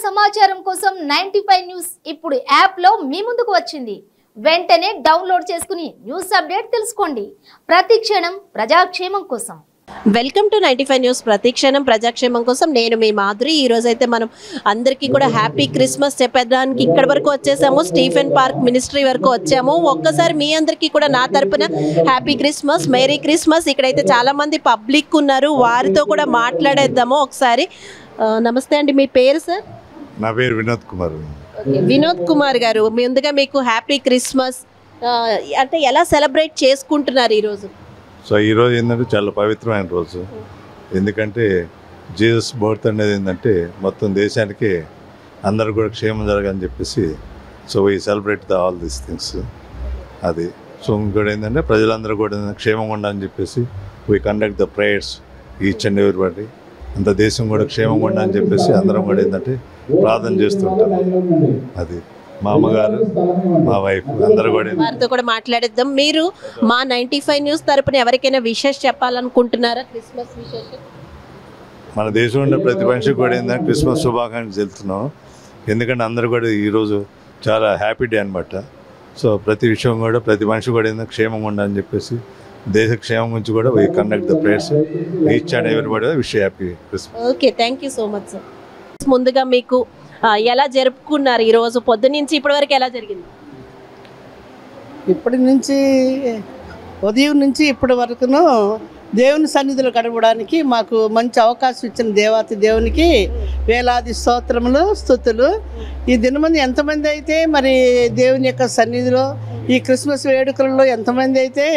సమాచారం కోసం 95 న్యూస్ ఇప్పుడు యాప్ లో మీ ముందుకు వచ్చింది. వెంటనే డౌన్లోడ్ చేసుకుని న్యూస్ అప్డేట్ తెలుసుకోండి. ప్రతిక్షణం ప్రజాక్షేమం కోసం. Welcome to 95 news. ప్రతిక్షణం ప్రజాక్షేమం కోసం నేను మీ మాధురి. ఈ రోజు అయితే మనం అందరికీ కూడా హ్యాపీ క్రిస్మస్ చెప్పడానికి ఇక్కడ వరకు వచ్చేసాము. స్టీఫెన్ పార్క్ మినిస్ట్రీ వరకు వచ్చాము. ఒక్కసారి మీ అందరికీ కూడా నా తరపున హ్యాపీ క్రిస్మస్, మేరీ క్రిస్మస్. ఇక్కడైతే చాలా మంది పబ్లిక్ ఉన్నారు, వారితో కూడా మాట్లాడేద్దాము ఒకసారి. నమస్తే అండి, మీ పేరు సార్? నా పేరు వినోద్ కుమార్. వినోద్ కుమార్ గారు, ముందుగా మీకు హ్యాపీ క్రిస్మస్. అంటే ఎలా సెలబ్రేట్ చేసుకుంటున్నారు ఈరోజు? సో ఈరోజు ఏంటంటే చాలా పవిత్రమైన రోజు. ఎందుకంటే జీసస్ బర్త్ అనేది ఏంటంటే మొత్తం దేశానికి అందరు కూడా క్షేమం జరగాలని చెప్పేసి so we celebrate all these things. అది సో ఇంకోటి ఏంటంటే ప్రజలందరూ కూడా క్షేమంగా ఉండాలని చెప్పేసి we conduct the prayers each and everybody. అంత దేశం కూడా క్షేమంగా ఉండాలని చెప్పేసి అందరం కూడా ఏంటంటే ప్రార్థన చేస్తుంటాం. అది మా అమ్మగారు, మా వైఫ్ అందరూ కూడా వారితో కూడా మాట్లాడేద్దాం. మీరు మా 95 న్యూస్ తరపున ఎవరికైనా విషెస్ చెప్పాలనుకుంటున్నారా? క్రిస్మస్ విషెస్ మన దేశం ఉండే ప్రతి మనిషికి కూడా ఏంటంటే క్రిస్మస్ శుభాకాంక్షలు తెలుపుతున్నాం. ఎందుకంటే అందరూ కూడా ఈరోజు చాలా హ్యాపీ డే అనమాట. సో ప్రతి విషయం కూడా ప్రతి మనిషి కూడా ఏంటంటే క్షేమంగా ఉండాలని చెప్పేసి దేశ క్షేమం గురించి కూడా we conduct the prayers each and everybody. Wish happy Christmas. Okay, thank you so much sir. ముందుగా మీకు ఎలా జరుపుకున్నారు ఈరోజు? పొద్దు నుంచి ఇప్పటి వరకు ఎలా జరిగింది? ఇప్పటి నుంచి ఉదయం నుంచి ఇప్పటి వరకును దేవుని సన్నిధిలో గడపడానికి మాకు మంచి అవకాశం ఇచ్చిన దేవాతి దేవునికి వేలాది స్తోత్రములు, స్తుతులు. ఈ దినమంది ఎంతమంది అయితే మరి దేవుని యొక్క సన్నిధిలో ఈ క్రిస్మస్ వేడుకలలో ఎంతమంది అయితే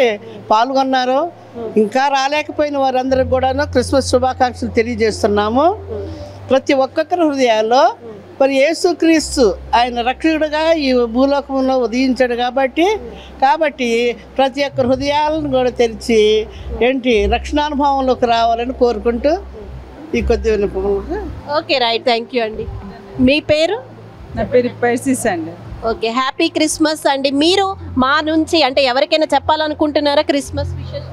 పాల్గొన్నారో, ఇంకా రాలేకపోయిన వారందరికి కూడాను క్రిస్మస్ శుభాకాంక్షలు తెలియజేస్తున్నాము. ప్రతి ఒక్కొక్కరి హృదయాల్లో మరి యేసుక్రీస్తు ఆయన రక్షకుడుగా ఈ భూలోకంలో ఉదయించాడు కాబట్టి ప్రతి ఒక్క హృదయాలను కూడా తెరిచి రక్షణానుభవంలోకి రావాలని కోరుకుంటూ ఈ కొద్ది వినపములు. ఓకే, రైట్, థ్యాంక్ యూ అండి. మీ పేరు? నా పేరు పైసిస్ అండి. ఓకే, హ్యాపీ క్రిస్మస్ అండి. మీరు మా నుంచి అంటే ఎవరికైనా చెప్పాలనుకుంటున్నారా క్రిస్మస్ విషెస్?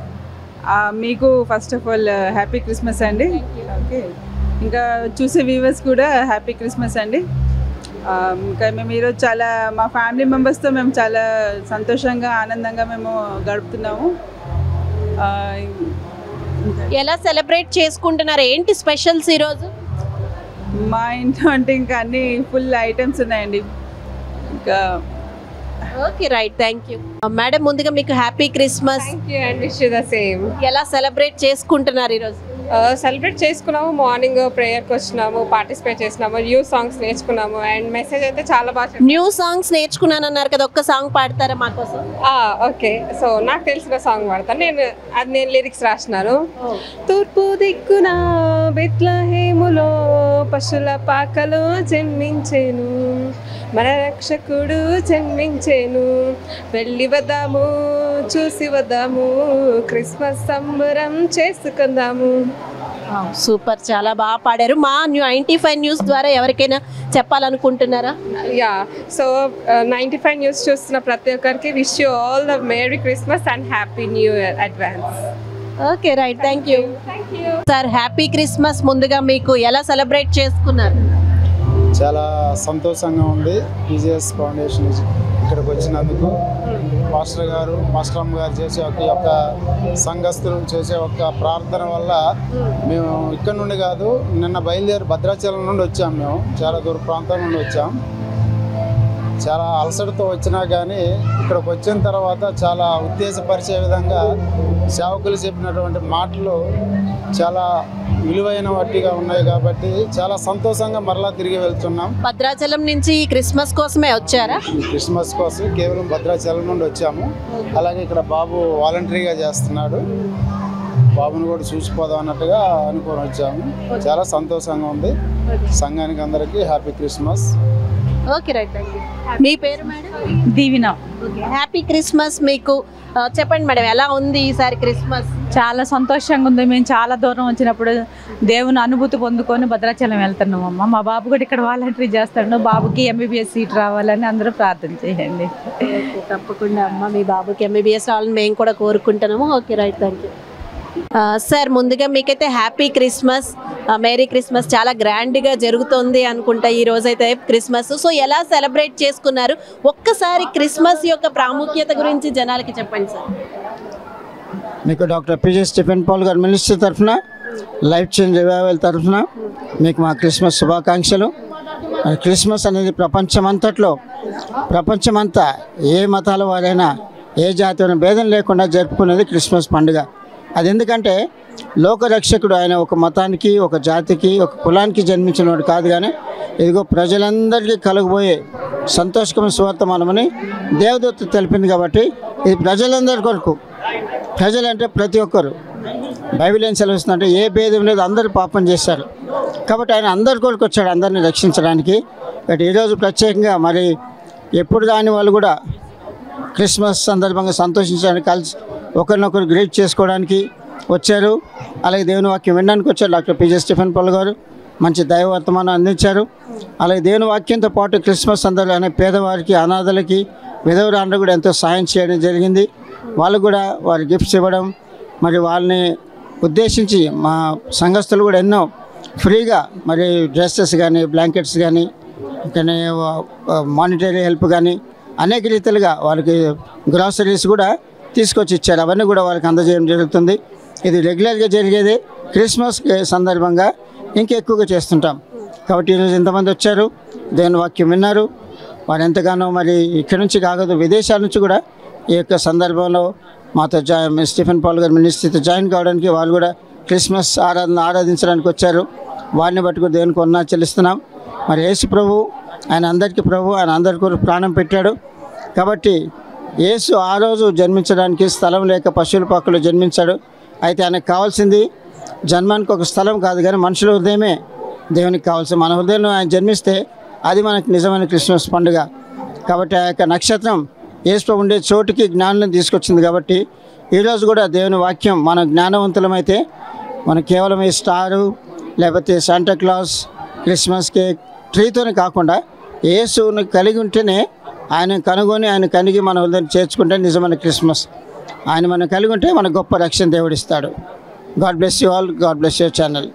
మీకు first of all happy Christmas అండి. ఓకే, ఇంకా చూసే వ్యూవర్స్ కూడా హ్యాపీ క్రిస్మస్ అండి. ఇంకా మేము ఈరోజు చాలా మా ఫ్యామిలీ మెంబర్స్తో మేము చాలా సంతోషంగా ఆనందంగా మేము గడుపుతున్నాము. ఎలా సెలబ్రేట్ చేసుకుంటున్నారు? ఏంటి స్పెషల్స్ ఈరోజు? మా ఇంట్లో అంటే ఇంకా అన్ని ఫుల్ ఐటమ్స్ ఉన్నాయండి. ఇంకా okay, right, thank you madam. ముందుగా మీకు హ్యాపీ క్రిస్మస్. ఎలా సెలబ్రేట్ చేసుకుంటున్నారు ఈరోజు? సెలబ్రేట్ చేసుకున్నాము. మార్నింగ్ ప్రేయర్కి వచ్చినాము, పార్టిసిపేట్ చేసినాము, న్యూ సాంగ్స్ నేర్చుకున్నాము అండ్ మెసేజ్ అయితే చాలా బాగా. న్యూ సాంగ్స్ నేర్చుకున్నానన్నారు కదా, ఒక్క సాంగ్ పాడతారా మా కోసం? ఓకే, సో నాకు తెలిసిన సాంగ్ పాడతాను. నేను లిరిక్స్ రాసినాను. తూర్పు దిక్కున బెత్లెహేములో పశుల పాకలో జన్మించేను, మన రక్షకుడు జన్మించేను, వెళ్ళి వద్దాము చూసి వద్దాము, క్రిస్మస్ సంబరం చేసుకుందాము. సూపర్, చాలా బాగా పాడారు. మా 95 న్యూస్ ద్వారా ఎవరికైనా చెప్పాలనుకుంటున్నారా? యా, సో 95 న్యూస్ చూస్తున్న ప్రతి ఒక్కరికి wish you all the merry Christmas and happy new year advance. Okay, right, thank you sir. Happy Christmas. ముందుగా మీకు ఎలా సెలబ్రేట్ చేసుకున్నారు? చాలా సంతోషంగా ఉంది. పీజీఎస్ ఫౌండేషన్ ఇక్కడికి వచ్చినందుకు మాస్టర్ గారు, మాస్టర్ అమ్మ గారు చేసే ఒక సంఘస్థులు చేసే ఒక ప్రార్థన వల్ల మేము ఇక్కడ నుండి కాదు, నిన్న బయలుదేరి భద్రాచలం నుండి వచ్చాం. మేము చాలా దూర ప్రాంతం నుండి వచ్చాం. చాలా అలసటతో వచ్చినా కానీ ఇక్కడికి వచ్చిన తర్వాత చాలా ఉత్తేజపరిచే విధంగా సేవకులు చెప్పినటువంటి మాటలు చాలా విలువైన వాటిగా ఉన్నాయి కాబట్టి చాలా సంతోషంగా మరలా తిరిగి వెళ్తున్నాం. భద్రాచలం నుంచి క్రిస్మస్ కోసమే వచ్చారా? క్రిస్మస్ కోసం కేవలం భద్రాచలం నుండి వచ్చాము. అలాగే ఇక్కడ బాబు వాలంటరీగా చేస్తున్నాడు, బాబుని కూడా చూసిపోదాం అన్నట్టుగా అనుకొని వచ్చాము. చాలా సంతోషంగా ఉంది. సంఘానికి అందరికీ happy Christmas. Okay, right, thank you. మీ పేరు madam? Divina. Okay, happy Christmas మీకు. చెప్పండి మేడం, ఎలా ఉంది ఈసారి క్రిస్మస్? చాలా సంతోషంగా ఉంది. మేము చాలా దూరం వచ్చినప్పుడు దేవుని అనుభూతి పొందుకొని భద్రాచలం వెళ్తున్నాం అమ్మ. మా బాబు కూడా ఇక్కడ వాలంటరీ చేస్తాడు. బాబుకి MBBS సీట్ రావాలని అందరూ ప్రార్థన చేయండి. తప్పకుండా అమ్మ, మీ బాబుకి MBBS రావాలని మేము కూడా కోరుకుంటున్నాము. Okay, right, thank you. Sir ముందుగా మీకైతే హ్యాపీ క్రిస్మస్, మేరీ క్రిస్మస్. చాలా గ్రాండ్గా జరుగుతుంది అనుకుంటా ఈ రోజైతే క్రిస్మస్. సో ఎలా సెలబ్రేట్ చేసుకున్నారు? ఒక్కసారి క్రిస్మస్ యొక్క ప్రాముఖ్యత గురించి జనాలకి చెప్పండి సార్. మీకు డాక్టర్ పిజే స్టీఫెన్ పాల్ గారు మినిస్ట్రీ తరఫున, లైఫ్ చేంజ్ రివైవల్ తరఫున మీకు మా క్రిస్మస్ శుభాకాంక్షలు. క్రిస్మస్ అనేది ప్రపంచమంతా ఏ మతాల వారైనా ఏ జాతి భేదం లేకుండా జరుపుకునేది క్రిస్మస్ పండుగ. అది ఎందుకంటే లోకరక్షకుడు ఆయన ఒక మతానికి, ఒక జాతికి, ఒక కులానికి జన్మించినవాడు కాదు, కానీ ఇదిగో ప్రజలందరికీ కలగబోయే సంతోషకమైన సువర్తమానమని దేవదూత తెలిపింది. కాబట్టి ఇది ప్రజలందరి కొరకు. ప్రజలంటే ప్రతి ఒక్కరు. బైబిల్ ఏం సెలవిస్తుందంటే ఏ భేదం లేదు, అందరూ పాపం చేశారు. కాబట్టి ఆయన అందరి కొరకు వచ్చాడు, అందరిని రక్షించడానికి. బట్ ఈరోజు ప్రత్యేకంగా మరి ఎప్పుడు దాని వాళ్ళు కూడా క్రిస్మస్ సందర్భంగా సంతోషించడానికి, కలిసి ఒకరినొకరు గ్రీట్ చేసుకోవడానికి వచ్చారు. అలాగే దేవుని వాక్యం వినడానికి వచ్చారు. డాక్టర్ పిజే స్టీఫెన్ పాల్ గారు మంచి దైవ వర్తమానం అందించారు. అలాగే దేవుని వాక్యంతో పాటు క్రిస్మస్ సందర్భంగా పేదవారికి, అనాథలకి, విధవరాండ్రు కూడా ఎంతో సాయం చేయడం జరిగింది. వాళ్ళు కూడా వారి గిఫ్ట్స్ ఇవ్వడం, మరి వాళ్ళని ఉద్దేశించి మా సంఘస్థులు కూడా ఎన్నో ఫ్రీగా మరి డ్రెస్సెస్ కానీ, బ్లాంకెట్స్ కానీ, కానీ మానిటరీ హెల్ప్ కానీ అనేక రీతిలుగా వాళ్ళకి గ్రాసరీస్ కూడా తీసుకొచ్చి ఇచ్చారు. అవన్నీ కూడా వాళ్ళకి అందజేయడం జరుగుతుంది. ఇది రెగ్యులర్గా జరిగేది. క్రిస్మస్ సందర్భంగా ఇంకెక్కువగా చేస్తుంటాం. కాబట్టి ఈరోజు ఎంతమంది వచ్చారు, దేవుని వాక్యం విన్నారు. వారు ఎంతగానో మరి ఇక్కడి నుంచి కాగదు విదేశాల నుంచి కూడా ఈ యొక్క సందర్భంలో మాతో స్టీఫెన్ పాల్ గారు మినిస్ట్రీతో జాయిన్ కావడానికి వాళ్ళు కూడా క్రిస్మస్ ఆరాధించడానికి వచ్చారు. వారిని బట్టి కూడా దేవునికి వందనాలు చెల్లిస్తున్నాం. మరి యేసు ప్రభు ఆయన అందరికీ ప్రభు, ఆయన అందరి కొరకు ప్రాణం పెట్టాడు. కాబట్టి యేసు ఆ రోజు జన్మించడానికి స్థలం లేక పశువుల పాకలో జన్మించాడు. అయితే ఆయనకు కావాల్సింది జన్మానికి ఒక స్థలం కాదు, కానీ మనుషుల హృదయమే దేవునికి కావాల్సింది. మన హృదయంలో ఆయన జన్మిస్తే అది మనకు నిజమైన క్రిస్మస్ పండుగ. కాబట్టి ఆ యొక్క నక్షత్రం యేసు ఉండే చోటుకి జ్ఞానం తీసుకొచ్చింది. కాబట్టి ఈరోజు కూడా దేవుని వాక్యం మన జ్ఞానవంతులమైతే మనం కేవలం ఈ స్టారు లేకపోతే శాంటా క్లాస్, క్రిస్మస్ కేక్, ట్రీతోనే కాకుండా యేసుని కలిగి ఉంటేనే ఆయన కనుగొని ఆయన కనిగి మన హృదయాన్ని చేర్చుకుంటే నిజమైన క్రిస్మస్. ఆయన మనం కలిగి ఉంటే మన గొప్ప రక్షణ దేవుడిస్తాడు. God bless you all. God bless your channel.